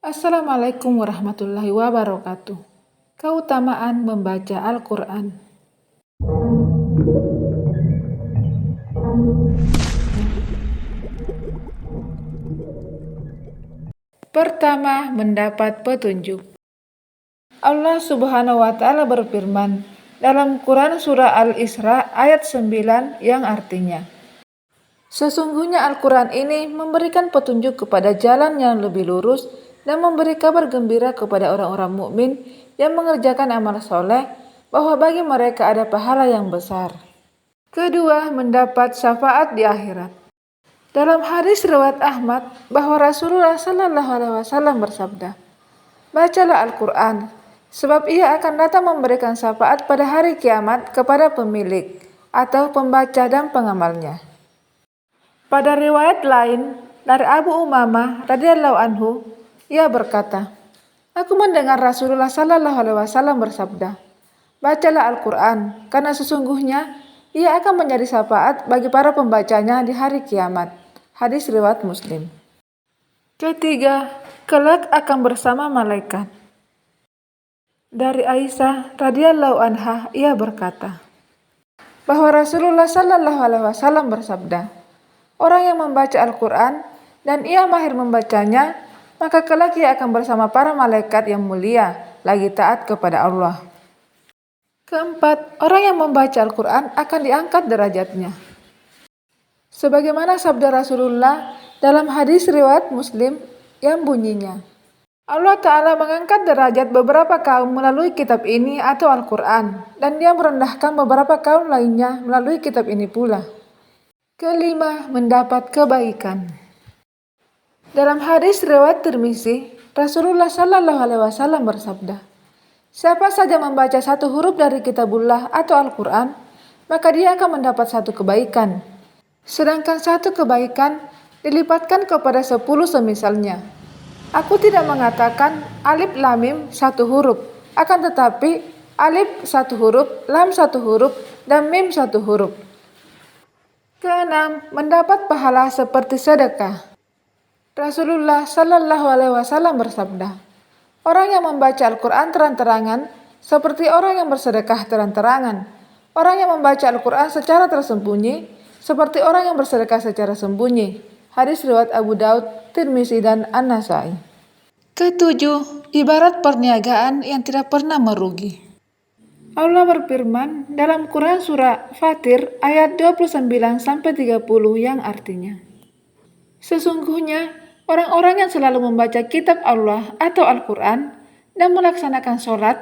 Assalamualaikum warahmatullahi wabarakatuh. Keutamaan membaca Al-Quran. Pertama, mendapat petunjuk. Allah Subhanahu wa Ta'ala berfirman dalam Quran Surah Al-Isra ayat 9 yang artinya, sesungguhnya Al-Quran ini memberikan petunjuk kepada jalan yang lebih lurus dan memberi kabar gembira kepada orang-orang mukmin yang mengerjakan amal soleh bahwa bagi mereka ada pahala yang besar. Kedua, mendapat syafaat di akhirat. Dalam hadis riwayat Ahmad bahwa Rasulullah SAW bersabda, bacalah Al-Quran, sebab ia akan datang memberikan syafaat pada hari kiamat kepada pemilik atau pembaca dan pengamalnya. Pada riwayat lain dari Abu Umamah radhiyallahu anhu, ia berkata, aku mendengar Rasulullah SAW bersabda, bacalah Al-Quran, karena sesungguhnya ia akan menjadi syafaat bagi para pembacanya di hari kiamat. Hadis riwayat Muslim. Ketiga, kelak akan bersama malaikat. Dari Aisyah radhiyallahu anha, ia berkata, bahwa Rasulullah SAW bersabda, orang yang membaca Al-Quran dan ia mahir membacanya, maka kelak ia akan bersama para malaikat yang mulia, lagi taat kepada Allah. Keempat, orang yang membaca Al-Quran akan diangkat derajatnya. Sebagaimana sabda Rasulullah dalam hadis riwayat Muslim yang bunyinya, Allah Ta'ala mengangkat derajat beberapa kaum melalui kitab ini atau Al-Quran, dan dia merendahkan beberapa kaum lainnya melalui kitab ini pula. Kelima, mendapat kebaikan. Dalam hadis riwayat Tirmizi, Rasulullah SAW bersabda, siapa saja membaca satu huruf dari kitabullah atau Al-Quran, maka dia akan mendapat satu kebaikan. Sedangkan satu kebaikan dilipatkan kepada 10 semisalnya. Aku tidak mengatakan alif lam mim satu huruf, akan tetapi alif satu huruf, lam satu huruf, dan mim satu huruf. Keenam, mendapat pahala seperti sedekah. Rasulullah SAW bersabda, orang yang membaca Al-Quran terang-terangan seperti orang yang bersedekah terang-terangan. Orang yang membaca Al-Quran secara tersembunyi seperti orang yang bersedekah secara sembunyi. Hadis riwayat Abu Daud, Tirmizi, dan An-Nasai. Ketujuh, ibarat perniagaan yang tidak pernah merugi. Allah berfirman dalam Quran Surah Fatir ayat 29-30 yang artinya, sesungguhnya orang-orang yang selalu membaca kitab Allah atau Al-Quran dan melaksanakan sholat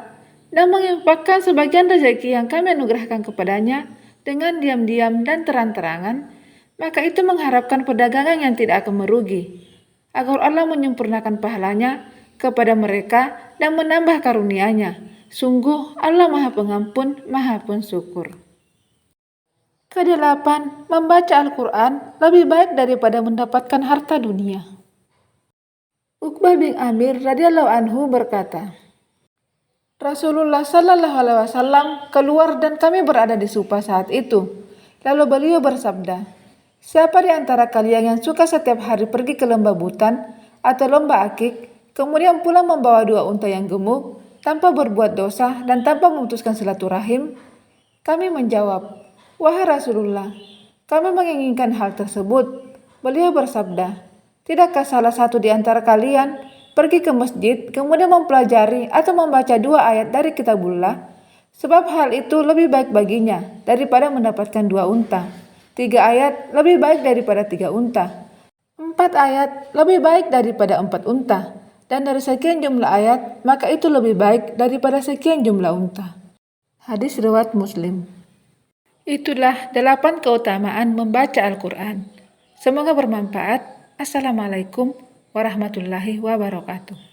dan menginfakkan sebagian rezeki yang kami anugerahkan kepadanya dengan diam-diam dan terang-terangan, maka itu mengharapkan perdagangan yang tidak akan merugi, agar Allah menyempurnakan pahalanya kepada mereka dan menambah karunia-Nya. Sungguh Allah Maha Pengampun, Maha Pensyukur. Kedelapan, membaca Al-Quran lebih baik daripada mendapatkan harta dunia. Uqbah bin Amir radhiyallahu anhu berkata, Rasulullah SAW keluar dan kami berada di Supa saat itu. Lalu beliau bersabda, siapa di antara kalian yang suka setiap hari pergi ke lembah Butan atau lembah Akik, kemudian pulang membawa 2 unta yang gemuk, tanpa berbuat dosa dan tanpa memutuskan silaturahim? Kami menjawab, wahai Rasulullah, kami menginginkan hal tersebut. Beliau bersabda, tidakkah salah satu di antara kalian pergi ke masjid kemudian mempelajari atau membaca 2 ayat dari kitabullah? Sebab hal itu lebih baik baginya daripada mendapatkan 2 unta. 3 ayat lebih baik daripada 3 unta. 4 ayat lebih baik daripada 4 unta. Dan dari sekian jumlah ayat, maka itu lebih baik daripada sekian jumlah unta. Hadis riwayat Muslim. Itulah 8 keutamaan membaca Al-Quran. Semoga bermanfaat. Assalamualaikum warahmatullahi wabarakatuh.